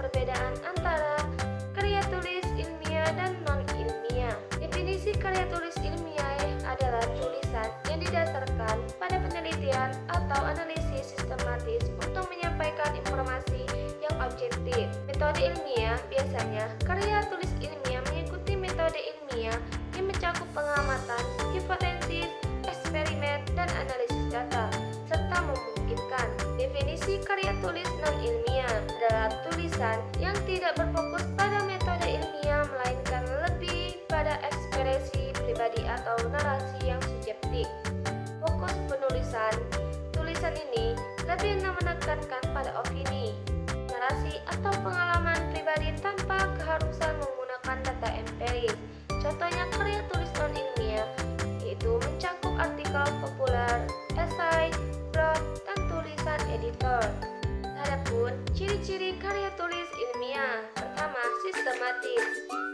perbedaan antara karya tulis ilmiah dan non-ilmiah. Definisi karya tulis ilmiah adalah tulisan yang didasarkan pada penelitian atau analisis sistematis untuk menyampaikan informasi yang objektif. Metode ilmiah biasanya karya tulis ilmiah mengikuti metode ilmiah yang mencakup pengamatan, hipotesis, eksperimen, dan analisis data, serta memungkinkan. Definisi karya tulis non-ilmiah adalah tulisan yang tidak berfokus pada metode ilmiah melainkan lebih pada ekspresi pribadi atau narasi yang subjektif. Fokus penulisan tulisan ini lebih menekankan pada opini, narasi atau pengalaman pribadi tanpa keharusan menggunakan data empiris. Contohnya karya tulis non-ilmiah yaitu mencakup artikel populer, esai, blog, dan tulisan editor. Adapun ciri-ciri karya tulis ilmiah. Pertama, sistematis.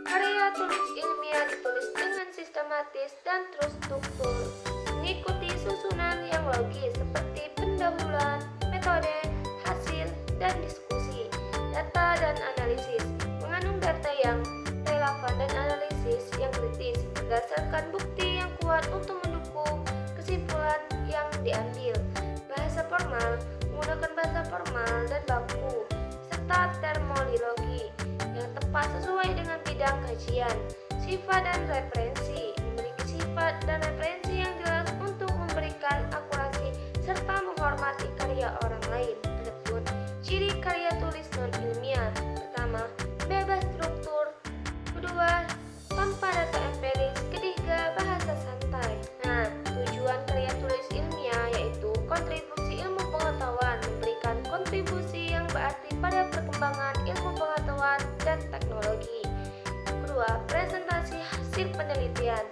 Karya tulis ilmiah ditulis dengan sistematis dan terstruktur, mengikuti susunan yang logis seperti pendahuluan, metode, hasil, dan diskusi, data dan analisis, mengandung data yang relevan dan analisis yang kritis, berdasarkan bukti yang kuat untuk mendukung kesimpulan yang diambil. Bahasa formal, menggunakan bahasa formal dan baku, serta terminologi yang tepat sesuai dengan bidang kajian. Sifat dan referensi, memiliki sifat dan referensi yang jelas untuk memberikan akurasi serta menghormati karya orang lain. Adapun ciri karya tulis non-ilmiah. Pertama, bebas struktur. Kedua, tanpa data empiris. Ketiga, bahasa santai. Nah, tujuan karya tulis ilmiah yaitu kontribusi ilmu pengetahuan, memberikan kontribusi yang berarti pada perkembangan ilmu pengetahuan dan teknologi. Kedua, presentasi hasil penelitian,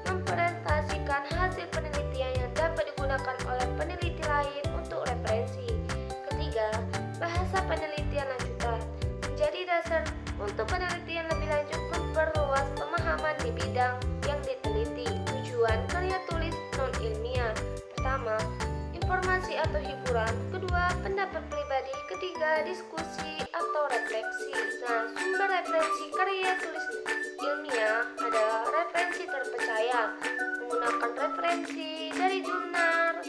mempresentasikan hasil penelitian yang dapat digunakan oleh peneliti lain untuk referensi. Ketiga, bahasa penelitian lanjutan, menjadi dasar untuk penelitian lebih lanjut, memperluas pemahaman di bidang yang diteliti. Tujuan karya tulis non-ilmiah. Pertama, informasi atau hiburan. Kedua, pendapat pribadi. Ketiga, diskusi atau refleksi. Nah, sumber referensi karya tulis ilmiah adalah referensi terpercaya, menggunakan referensi dari jurnal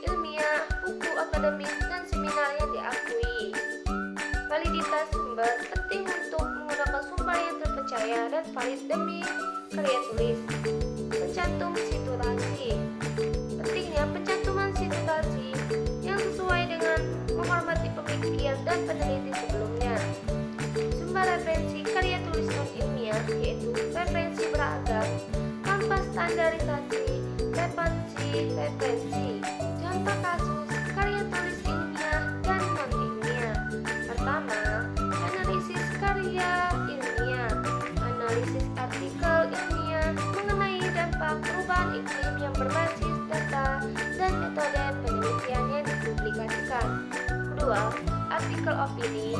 ilmiah, buku akademis, dan seminar yang diakui. Validitas sumber penting untuk menggunakan sumber yang terpercaya dan valid demi karya tulis. Pencantum situasi. Pentingnya pencantuman situasi yang sesuai dengan menghormati pemikiran dan peneliti sebelumnya. Sumber referensi karya tulis non-ilmiah yaitu referensi beragam tanpa standarisasi, referensi. Contoh kasus karya tulis ilmiah dan non-ilmiah. Pertama, analisis karya ilmiah. Analisis artikel ilmiah mengenai dampak perubahan iklim yang berbasis data dan metode penelitian yang dipublikasikan. Kedua, artikel opini.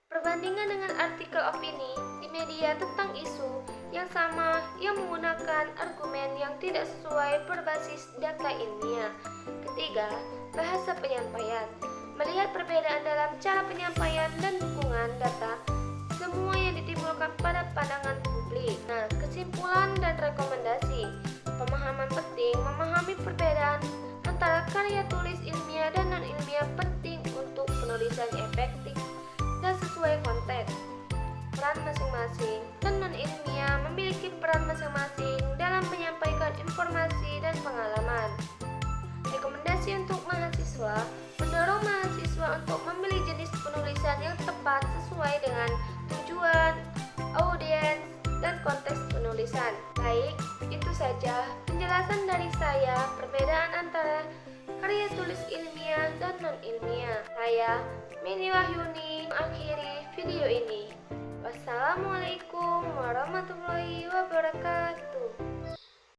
Perbandingan dengan artikel opini di media tentang isu yang sama yang menggunakan argumen yang tidak sesuai berbasis data ilmiah. Ketiga, bahasa penyampaian. Melihat perbedaan dalam cara penyampaian dan dukungan data semua yang ditimbulkan pada pandangan publik. Nah, kesimpulan dan rekomendasi. Pemahaman penting memahami perbedaan antara karya tulis ilmiah dan non-ilmiah penting untuk penulisan efektif dan sesuai konteks. Peran masing-masing dan non-ilmiah memiliki peran masing-masing dalam menyampaikan informasi dan pengalaman. Rekomendasi untuk mahasiswa, mendorong mahasiswa untuk memilih jenis penulisan yang tepat sesuai dengan tujuan, audiens, dan konteks penulisan. Baik, itu saja penjelasan dari saya perbedaan antara karya tulis ilmiah dan non-ilmiah. Saya, Mini Wahyuni, mengakhiri video ini. Wassalamualaikum warahmatullahi wabarakatuh.